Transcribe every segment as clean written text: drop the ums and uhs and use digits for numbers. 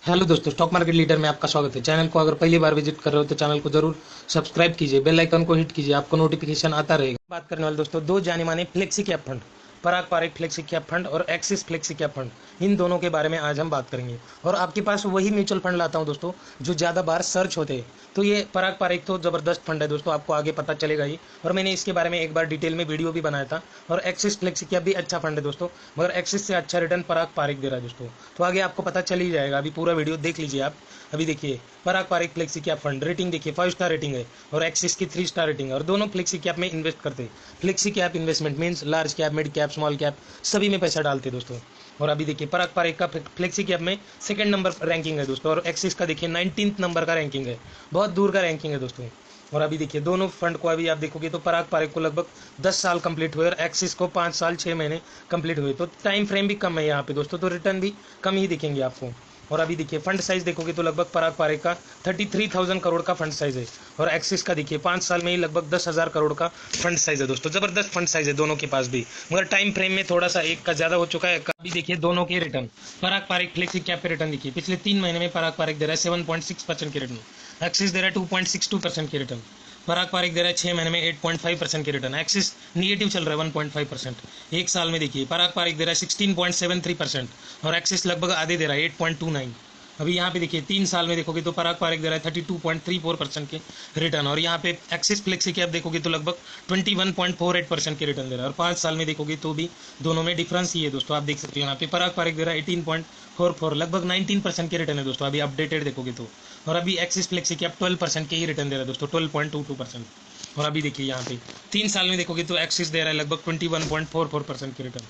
Hello दोस्तों, stock market leader में आपका स्वागत है। चैनल को अगर पहली बार विजिट कर रहे हो तो चैनल को जरूर सब्सक्राइब कीजिए, बेल आइकन को हिट कीजिए, आपको नोटिफिकेशन आता रहेगा। बात करने वाले दोस्तों दो जाने माने फ्लेक्सी कैप फंड, पराग पारिक फ्लेक्सी कैप फंड और एक्सिस फ्लेक्सी कैप फंड, इन दोनों के बारे में आज हम बात करेंगे। और आपके पास वही म्यूचुअल फंड लाता हूं दोस्तों जो ज़्यादा बार सर्च होते हैं। तो ये पराग पारिक तो ज़बरदस्त फंड है दोस्तों, आपको आगे पता चलेगा ही। और मैंने इसके बारे में एक बार डिटेल में वीडियो भी बनाया था। और एक्सिस फ्लेक्सी कैप भी अच्छा फंड है दोस्तों, मगर एक्सिस से अच्छा रिटर्न पराग पारिक दे रहा है दोस्तों। तो आगे आपको पता चल ही जाएगा, अभी पूरा वीडियो देख लीजिए आप। अभी देखिए Parag Parikh flexi cap fund rating देखिए 5 स्टार रेटिंग है और एक्सिस की 3 स्टार रेटिंग है। और दोनों फ्लेक्सी कैप में इन्वेस्ट करते हैं। Flexi cap investment means large cap, mid cap, small cap सभी में पैसा डालते हैं दोस्तों। और अभी देखिए पराग पारिक का फ्लेक्सी कैप में सेकंड नंबर रैंकिंग है दोस्तों, और एक्सिस का देखिए 19th नंबर का रैंकिंग है, बहुत दूर का रैंकिंग है दोस्तों। और अभी देखिए दोनों फंड को अभी आप देखोगे तो पराग पारिक को लगभग 10 साल कंप्लीट हुए और एक्सिस को 5 साल 6 महीने कंप्लीट हुए। तो टाइम फ्रेम भी कम है यहाँ पे दोस्तों, तो रिटर्न भी कम ही दिखेंगे आपको। और अभी देखिए फंड साइज देखोगे तो लगभग पराग पारिक का 33,000 करोड़ का फंड साइज है। और एक्सिस का देखिए 5 साल में ही लगभग 10,000 करोड़ का फंड साइज है दोस्तों, जबरदस्त फंड साइज है दोनों के पास भी। मगर टाइम फ्रेम में थोड़ा सा एक का ज्यादा हो चुका है। अभी देखिए दोनों के रिटर्न, पराग पारिक फ्लेक्सी कैप पे रिटर्न देखिए पिछले 3 महीने में पराग पारिक दे रहा है 7.6% की रिटर्न, एक्सिस दे रहा है 2.62% की रिटर्न। पराग पारिक दे रहा है 6 महीने में 8.5% की रिटर्न, एक्सिस निगेटिव चल रहा है 1.5%। एक साल में देखिए पराग पारिक दे रहा है 16.73% और एक्सिस लगभग आधे दे रहा है 8.29। अभी यहाँ पे देखिए 3 साल में देखोगे तो पराग पारिक दे रहा है 32.34% के रिटर्न, और यहाँ पे एक्सिस फ्लेक्सी कैप देखोगे तो लगभग 21.48% के रिटर्न दे रहा है। और 5 साल में देखोगे तो भी दोनों में डिफरेंस ही है दोस्तों, आप देख सकते हो यहाँ पे पराग पारिक दे रहा है 18.44, लगभग 19% के रिटर्न है दोस्तों अभी अपडेटेड देखोगे तो। और अभी एक्सिस फ्लेक्सी कैप 12% के ही रिटर्न दे रहा है दोस्तों, 12.22%। और अभी देखिए यहाँ पे 3 साल में देखोगे तो एक्सिस दे रहा है लगभग 21.44% के रिटर्न,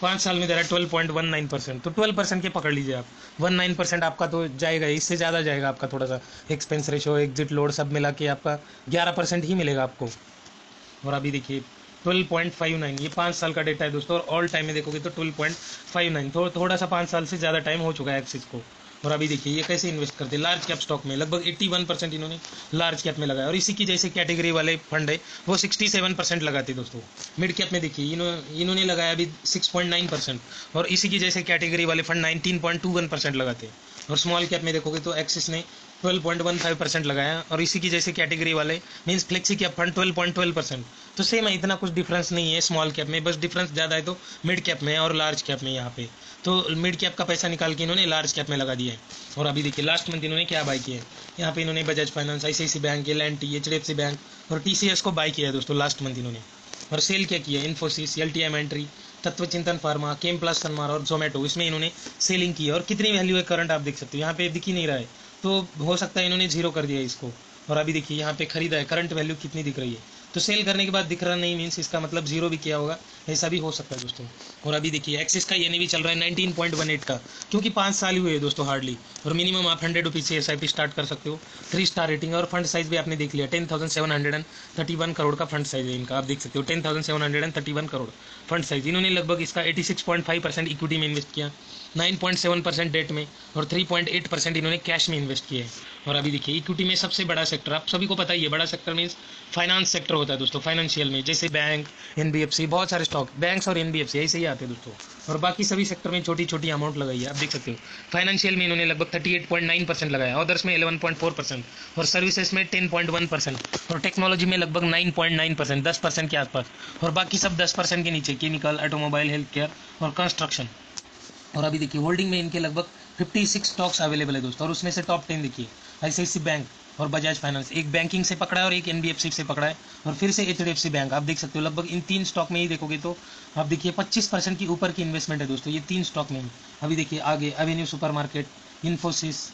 5 साल में दे रहा है 12.19%। तो 12% के पकड़ लीजिए आप, 19% आपका तो जाएगा, इससे ज़्यादा जाएगा आपका। थोड़ा सा एक्सपेंस रेशो, एग्जिट लोड सब मिला के आपका 11% ही मिलेगा आपको। और अभी देखिए 12.59, ये 5 साल का डेटा है दोस्तों, और ऑल टाइम में देखोगे तो 12.59, थोड़ा सा 5 साल से ज़्यादा टाइम हो चुका है एक्सिस को। और अभी देखिए ये कैसे इन्वेस्ट करते हैं लार्ज कैप स्टॉक में, लगभग 81% इन्होंने लार्ज कैप में लगाया। और इसी की जैसे कैटेगरी वाले फंड है वो 67% लगाते दोस्तों। मिड कैप में देखिए इन्होंने लगाया अभी 6.9%, और इसी की जैसे कैटेगरी वाले फंड 19.21% लगाते हैं। और स्मॉल कैप में देखोगे तो एक्सिस ने 12.15% लगाया, और इसी की जैसे कैटेगरी वाले मीन्स फ्लेक्सी कैप फंड 12.12%। तो सेम है, इतना कुछ डिफरेंस नहीं है स्मॉल कैप में, बस डिफरेंस ज़्यादा है तो मिड कैप में और लार्ज कैप में। यहाँ पे तो मिड कैप का पैसा निकाल के इन्होंने लार्ज कैप में लगा दिया है। और अभी देखिए लास्ट मंथ इन्होंने क्या बाई किया है, यहाँ पे इन्होंने Bajaj finance, ICICI bank, L&T, HDFC bank और TCS को बाई किया है दोस्तों लास्ट मंथ इन्होंने। और सेल क्या किया है, इन्फोसिस, LTI एंट्री, तत्व चिंतन फार्मा, केम प्लस सनमार और जोमेटो, इसमें इन्होंने सेलिंग की है। और कितनी वैल्यू है करंट आप देख सकते हो, यहाँ पे दिख ही नहीं रहा है, तो हो सकता है इन्होंने जीरो कर दिया इसको। और अभी देखिए यहाँ पे खरीदा है, करंट वैल्यू कितनी दिख रही है, तो सेल करने के बाद दिख रहा नहीं मीन्स इसका मतलब जीरो भी किया होगा, ऐसा भी हो सकता है दोस्तों। और अभी देखिए एक्सिस का ये भी चल रहा है 19.18 का, क्योंकि 5 साल ही हुए हैं दोस्तों हार्डली। और मिनिमम आप 100 रुपीज़ से SIP स्टार्ट कर सकते हो। 3 स्टार रेटिंग है, और फंड साइज भी आपने देख लिया 10,731 करोड़ का फंड साइज है इनका, आप देख सकते हो 10,731 करोड़ फंड साइज। इन्होंने लगभग इसका 86.5% इक्विटी में इन्वेस्ट किया, 9.7% डेट में, और 3.8% इन्होंने कैश में इन्वेस्ट किया है। और अभी देखिए इक्विटी में सबसे बड़ा सेक्टर आप सभी को पता ही है, बड़ा सेक्टर मीन्स फाइनेंस सेक्टर होता है दोस्तों। फाइनेंशियल में जैसे बैंक, NBFC, बहुत सारे स्टॉक बैंक्स और NBFC ऐसे ही आते हैं दोस्तों। और बाकी सभी सेक्टर में छोटी छोटी अमाउंट लगाई है, आप देख सकते हो। फाइनेंशियल में इन्होंने लगभग 38.9% लगाया, अदर्स में 11.4%, और सर्विसेज में 10.1%, और टेक्नोलॉजी में लगभग 9.9%, 10% के आसपास। और बाकी सब 10% के नीचे, केमिकल, ऑटोमोबाइल, हेल्थ केयर और कंस्ट्रक्शन। और अभी देखिए होल्डिंग में इनके लगभग 56 स्टॉक्स अवेलेबल है दोस्तों, और उसमें से टॉप 10 देखिए ICICI बैंक और बजाज फाइनेंस, एक बैंकिंग से पकड़ा है और एक NBFC से पकड़ा है, और फिर से HDFC बैंक, आप देख सकते हो। लगभग इन 3 स्टॉक में ही देखोगे तो आप देखिए 25% की ऊपर की इन्वेस्टमेंट है दोस्तों, ये 3 स्टॉक में ही। अभी देखिए आगे Avenue super market, Infosys,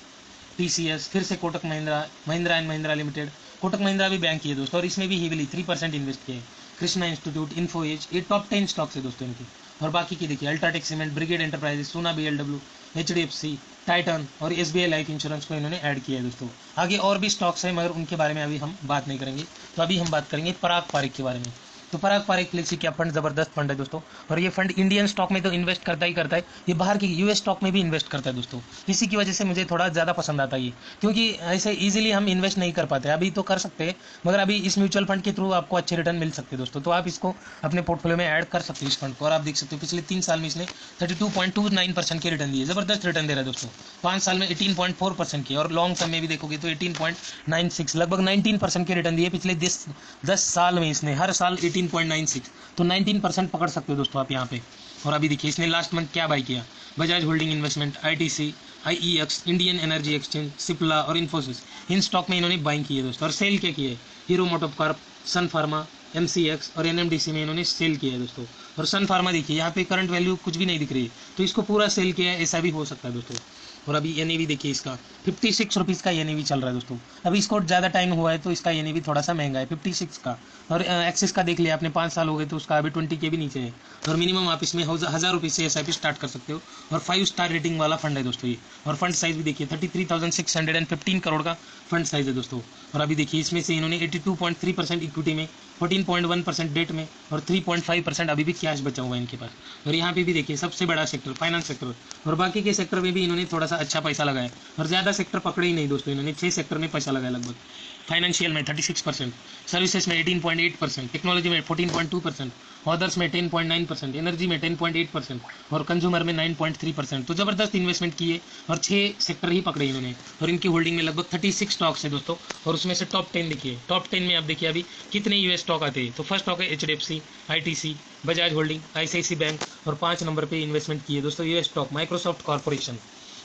TCS, फिर से कोटक महिंद्रा, महिंद्रा एंड महिंद्रा लिमिटेड, कोटक महिंद्रा भी बैंक की है दोस्तों, और इसमें भी हेविली 3% इन्वेस्ट किए। कृष्णा इंस्टीट्यूट, इन्फो एज, ये टॉप 10 स्टॉक्स है दोस्तों इनकी। और बाकी की देखिए अल्ट्राटेक सीमेंट, ब्रिगेड एंटरप्राइजेस, सोना BLW, HDFC, टाइटन और SBI लाइफ इंश्योरेंस को इन्होंने ऐड किया है दोस्तों। आगे और भी स्टॉक्स है, मगर उनके बारे में अभी हम बात नहीं करेंगे। तो अभी हम बात करेंगे पराग पारिक के बारे में। तो पराग पारिक फ्लेक्सी कैप फंड जबरदस्त फंड है दोस्तों। और ये फंड इंडियन स्टॉक में तो इन्वेस्ट करता ही करता है, ये बाहर की यूएस स्टॉक में भी इन्वेस्ट करता है दोस्तों। इसी की वजह से मुझे थोड़ा ज़्यादा पसंद आता है ये, क्योंकि ऐसे इजीली हम इन्वेस्ट नहीं कर पाते। अभी तो कर सकते हैं, मगर अभी इस म्यूचुअल फंड के थ्रू आपको अच्छे रिटर्न मिल सकते हैं दोस्तों। तो आप इसको अपने पोर्टफोलियो में ऐड कर सकते हो इस फंड को। और आप देख सकते हो पिछले 3 साल में इसने 32.29% के रिटर्न दिए, जबरदस्त रिटर्न दे रहा है दोस्तों। 5 साल में 18.4% की, और लॉन्ग टर्म में भी देखोगे तो 18.96, लगभग 19% के रिटर्न दिए पिछले 10 साल में इसने, हर साल 18.96, तो 19% पकड़ सकते हो दोस्तों आप यहाँ पे। और अभी देखिए इसने लास्ट मंथ क्या बाई किया, Bajaj holding investment, ITC, IEX, Indian energy exchange, Cipla और इन्फोसिस, इन स्टॉक में इन्होंने बाइंग की है दोस्तों। और सेल क्या किए, हीरो मोटोकॉर्प, सन फार्मा, एमसीएक्स और एनएमडीसी में इन्होंने सेल किया है दोस्तों। और सन फार्मा देखिए यहाँ पे करंट वैल्यू कुछ भी नहीं दिख रही है, तो इसको पूरा सेल किया है, ऐसा भी हो सकता है दोस्तों। और अभी एनएवी देखिए इसका 56 रुपीज़ का एनएवी चल रहा है दोस्तों। अभी इसको ज़्यादा टाइम हुआ है तो इसका एनएवी थोड़ा सा महंगा है 56 का। और एक्सिस का देख लिया आपने, 5 साल हो गए तो उसका अभी 20 के भी नीचे है। और मिनिमम आप इसमें 1000 रुपये से एसआईपी स्टार्ट कर सकते हो। और 5 स्टार रेटिंग वाला फंड है दोस्तों ये। और फंड साइज भी देखिए 33,615 करोड़ का फंड साइज है दोस्तों। और अभी देखिए इसमें से इन्होंने 82.3% इक्विटी में, 14.1% डेट में और 3.5% अभी भी कैश बचा हुआ है इनके पास। और यहाँ पे भी देखिए सबसे बड़ा सेक्टर फाइनेंस सेक्टर, और बाकी के सेक्टर में भी इन्होंने थोड़ा सा अच्छा पैसा लगाया। और ज़्यादा सेक्टर पकड़े ही नहीं दोस्तों, इन्होंने 6 सेक्टर में पैसा लगाया लगभग। फाइनेंशियल में 36%, सर्विसेज में 18.8%, टेक्नोलॉजी में 14.2%, अदर्स में 10.9%, एनर्जी में 10.8% और कंज्यूमर में 9.3%। तो ज़बरदस्त इन्वेस्टमेंट किए और 6 सेक्टर ही पकड़े इन्होंने। और इनकी होल्डिंग में लगभग 36 स्टॉक्स है दोस्तों। और उसमें से टॉप 10 देखिए, टॉप 10 में आप देखिए अभी कितने यूएस स्टॉक आते हैं। तो फर्स्ट स्टॉक है HDFC, ITC, Bajaj holding, ICIC bank. और 5 नंबर पे इन्वेस्टमेंट किए दोस्तों यूएस स्टॉक माइक्रोसॉफ्ट कॉर्पोरेशन।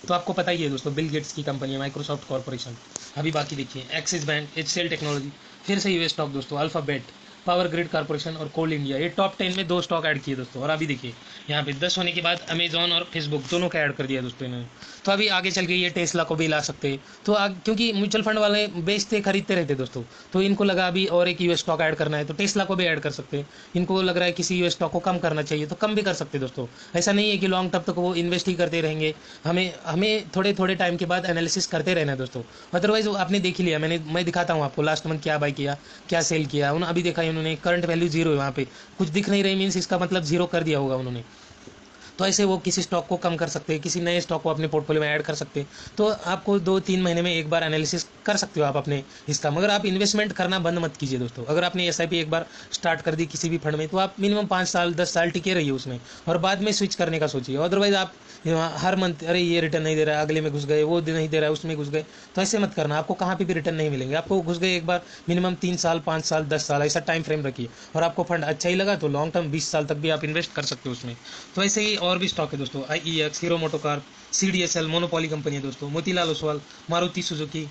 तो आपको पता ही है दोस्तों, बिल गेट्स की कंपनी है माइक्रोसॉफ्ट कॉर्पोरेशन। अभी बाकी देखिए एक्सिस बैंक, एचसीएल टेक्नोलॉजी, फिर से यूएस स्टॉक दोस्तों, अल्फाबेट, पावर ग्रिड कॉर्पोरेशन और कोल इंडिया। ये टॉप 10 में 2 स्टॉक ऐड किए दोस्तों। और अभी देखिए यहाँ पे 10 होने के बाद अमेजॉन और फेसबुक दोनों का ऐड कर दिया दोस्तों इन्होंने। तो अभी आगे चल के ये टेस्ला को भी ला सकते हैं। तो क्योंकि म्यूचुअल फंड वाले बेचते खरीदते रहते दोस्तों, तो इनको लगा अभी और एक यूएस स्टॉक ऐड करना है, तो टेस्ला को भी ऐड कर सकते हैं। इनको लग रहा है किसी यूएस स्टॉक को कम करना चाहिए तो कम भी कर सकते दोस्तों। ऐसा नहीं है कि लॉन्ग टर्म तक वो इन्वेस्ट ही करते रहेंगे, हमें थोड़े थोड़े टाइम के बाद एनालिसिस करते रहना है दोस्तों। अदरवाइज आपने देख ही लिया, मैं दिखाता हूँ आपको लास्ट मंथ क्या बाई किया, क्या सेल किया। अभी देखा इन्होंने करंट वैल्यू 0 है, वहाँ पे कुछ दिख नहीं रही, मीन्स इसका मतलब 0 कर दिया होगा उन्होंने। तो ऐसे वो किसी स्टॉक को कम कर सकते हैं, किसी नए स्टॉक को अपने पोर्टफोलियो में ऐड कर सकते हैं। तो आपको 2-3 महीने में एक बार एनालिसिस कर सकते हो आप अपने इसका। मगर आप इन्वेस्टमेंट करना बंद मत कीजिए दोस्तों। अगर आपने एसआईपी एक बार स्टार्ट कर दी किसी भी फंड में, तो आप मिनिमम 5 साल 10 साल टिके रहिए उसमें, और बाद में स्विच करने का सोचिए। अदरवाइज आप हर मंथ अरे ये रिटर्न नहीं दे रहा है, अगले में घुस गए, वो नहीं दे रहा है उसमें घुस गए, तो ऐसे मत करना। आपको कहाँ पे भी रिटर्न नहीं मिलेंगे। आपको घुस गए एक बार, मिनिमम 3 साल 5 साल 10 साल ऐसा टाइम फ्रेम रखिए। और आपको फंड अच्छा ही लगा तो लॉन्ग टर्म 20 साल तक भी आप इन्वेस्ट कर सकते हो उसमें। तो ऐसे ही और भी स्टॉक है दोस्तों, IEX, hero MotoCorp, CDSL monopoly company है दोस्तों, मोतीलाल ओसवाल, मारुति सुजुकी।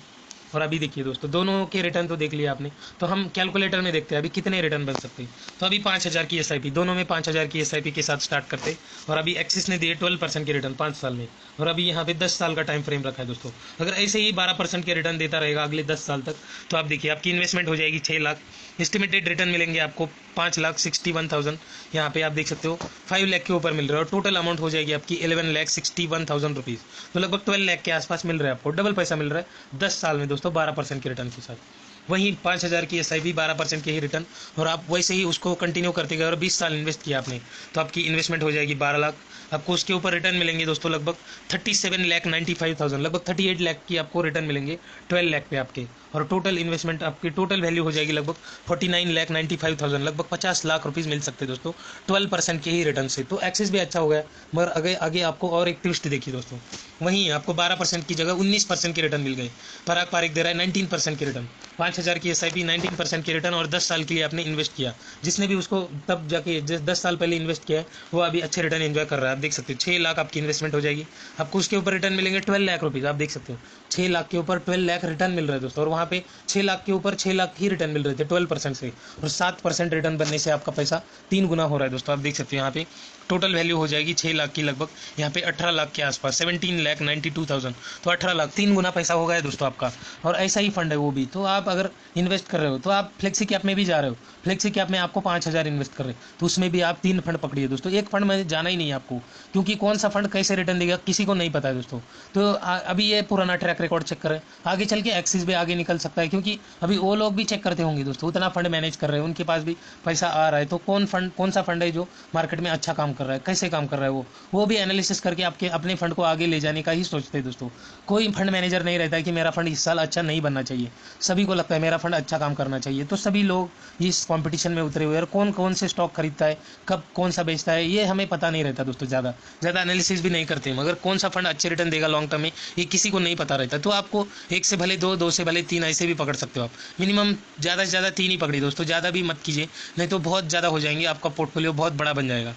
और अभी देखिए दोस्तों दोनों के रिटर्न तो देख लिया आपने। तो हम कैलकुलेटर में देखते हैं अभी कितने रिटर्न बन सकते हैं। तो अभी 5000 की एसआईपी, दोनों में 5000 की एसआईपी के साथ स्टार्ट करते। और अभी एक्सिस ने दिए 12% के रिटर्न 5 साल में। और अभी यहाँ पे 10 साल का टाइम फ्रेम रखा है दोस्तों। अगर ऐसे ही 12% के रिटर्न देता रहेगा अगले 10 साल तक, तो आप देखिए आपकी इन्वेस्टमेंट हो जाएगी 6 लाख। एस्टिमेटेड रिटर्न मिलेंगे आपको 5,61,000। यहाँ पे आप देख सकते हो 5 लाख के ऊपर मिल रहा है। और टोटल अमाउंट हो जाएगी आपकी 11,61,000 रुपीज़। तो लगभग 12 लाख के आसपास मिल रहा है आपको, डबल पैसा मिल रहा है 10 साल में दोस्तों, 12% के रिटर्न के साथ। वहीं 5000 की एसआईपी 12% के ही रिटर्न। और आप वैसे ही उसको कंटिन्यू करते गए और 20 साल इन्वेस्ट किया आपने, तो आपकी इन्वेस्टमेंट हो जाएगी 12 लाख। आपको उसके ऊपर रिटर्न मिलेंगे दोस्तों लगभग 37,95,000, लगभग 38 लाख की आपको रिटर्न मिलेंगे 12 लाख पे आपके। और टोटल इन्वेस्टमेंट आपकी टोटल वैल्यू हो जाएगी लगभग 49,95,000, लगभग 50 लाख रुपीज़ मिल सकते हैं दोस्तों 12% के ही रिटर्न से। तो एक्सेस भी अच्छा हो गया। मगर आगे आगे आपको और एक ट्विस्ट देखिए दोस्तों, वहीं आपको 12% की जगह 19% के रिटर्न मिल गए। पराग पारिक दे रहा है 19% के रिटर्न, 5000 की एसआईपी 19% के रिटर्न, और 10 साल के लिए आपने इन्वेस्ट किया। जिसने भी उसको तब जाके 10 साल पहले इन्वेस्ट किया है वो अभी अच्छे रिटर्न एंजॉय कर रहा है। आप देख सकते हो 6 लाख आपकी इन्वेस्टमेंट हो जाएगी, आपको उसके ऊपर रिटर्न मिलेंगे 12 लाख रुपीज़। आप देख सकते हो 6 लाख के ऊपर 12 लाख रिटर्न मिल रहा है दोस्तों। और वहाँ पे 6 लाख के ऊपर 6 लाख ही रिटर्न मिल रहे थे 12% से, और 7% रिटर्न बनने से आपका पैसा 3 गुना हो रहा है दोस्तों। आप देख सकते हो यहाँ पे टोटल वैल्यू हो जाएगी 6 लाख की लगभग, यहाँ पे 18 लाख के आसपास, 17,92,000। तो 18 लाख, 3 गुना पैसा हो गया दोस्तों आपका। और ऐसा ही फंड है वो भी। तो आप अगर इन्वेस्ट कर रहे हो तो आप फ्लेक्सी कैप में भी जा रहे हो, फ्लेक्सी कैप में आपको 5,000 इन्वेस्ट कर रहे हो तो उसमें भी आप 3 फंड पकड़िए दोस्तों। एक फंड में जाना ही नहीं है आपको, क्योंकि कौन सा फंड कैसे रिटर्न देगा किसी को नहीं पता है दोस्तों। तो अभी ये पुराना ट्रैक रिकॉर्ड चेक करें, आगे चल के एक्सिस भी आगे निकल सकता है, क्योंकि अभी वो लोग भी चेक करते होंगे दोस्तों, उतना फंड मैनेज कर रहे हैं, उनके पास भी पैसा आ रहा है। तो कौन सा फंड है जो मार्केट में अच्छा काम कर रहा है, कैसे काम कर रहा है, वो भी एनालिसिस करके आपके अपने फंड को आगे ले जाने का ही सोचते हैं दोस्तों। कोई फंड मैनेजर नहीं रहता है कि मेरा फंड इस साल अच्छा नहीं बनना चाहिए, सभी को लगता है मेरा फंड अच्छा काम करना चाहिए। तो सभी लोग इस कंपटीशन में उतरे हुए हैं, और कौन कौन से स्टॉक खरीदता है, कब कौन सा बेचता है, ये हमें पता नहीं रहता दोस्तों। ज़्यादा एनालिसिस भी नहीं करते, मगर कौन सा फंड अच्छे रिटर्न देगा लॉन्ग टर्म में ये किसी को नहीं पता रहता। तो आपको एक से भले दो, दो से भले 3 ऐसे भी पकड़ सकते हो आप। मिनिमम ज़्यादा से ज़्यादा 3 ही पकड़िए दोस्तों, ज़्यादा भी मत कीजिए, नहीं तो बहुत ज़्यादा हो जाएंगे, आपका पोर्टफोलियो बहुत बड़ा बन जाएगा।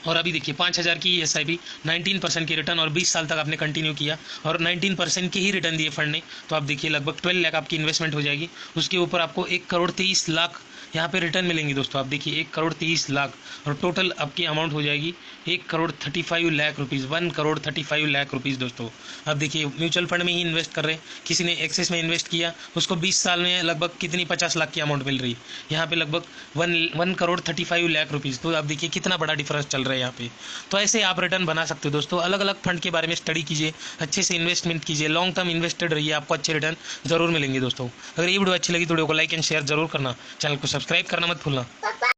और अभी देखिए 5,000 की SIP, 19% की रिटर्न, और 20 साल तक आपने कंटिन्यू किया और 19% के ही रिटर्न दिए फंड ने। तो आप देखिए लगभग 12 लाख आपकी इन्वेस्टमेंट हो जाएगी, उसके ऊपर आपको 1,23,00,000 यहाँ पे रिटर्न मिलेंगे दोस्तों। आप देखिए 1,23,00,000, और टोटल आपकी अमाउंट हो जाएगी 1,35,00,000 रुपीज़, 1,35,00,000 रुपीज़ दोस्तों। अब देखिए म्यूचुअल फंड में ही इन्वेस्ट कर रहे हैं, किसी ने एक्सेस में इन्वेस्ट किया, उसको 20 साल में लगभग कितनी 50 लाख की अमाउंट मिल रही है, यहाँ पे लगभग 1,35,00,000 रुपीज़। तो आप देखिए कितना बड़ा डिफरेंस चल रहा है यहाँ पे। तो ऐसे आप रिटर्न बना सकते हो दोस्तों। अलग अलग फंड के बारे में स्टडी कीजिए, अच्छे से इन्वेस्टमेंट कीजिए, लॉन्ग टर्म इन्वेस्टेड रहिए, आपको अच्छे रिटर्न जरूर मिलेंगे दोस्तों। अगर ये वीडियो अच्छी लगी तो वीडियो को लाइक एंड शेयर जरूर करना, चैनल को सब्सक्राइब करना मत भूलना।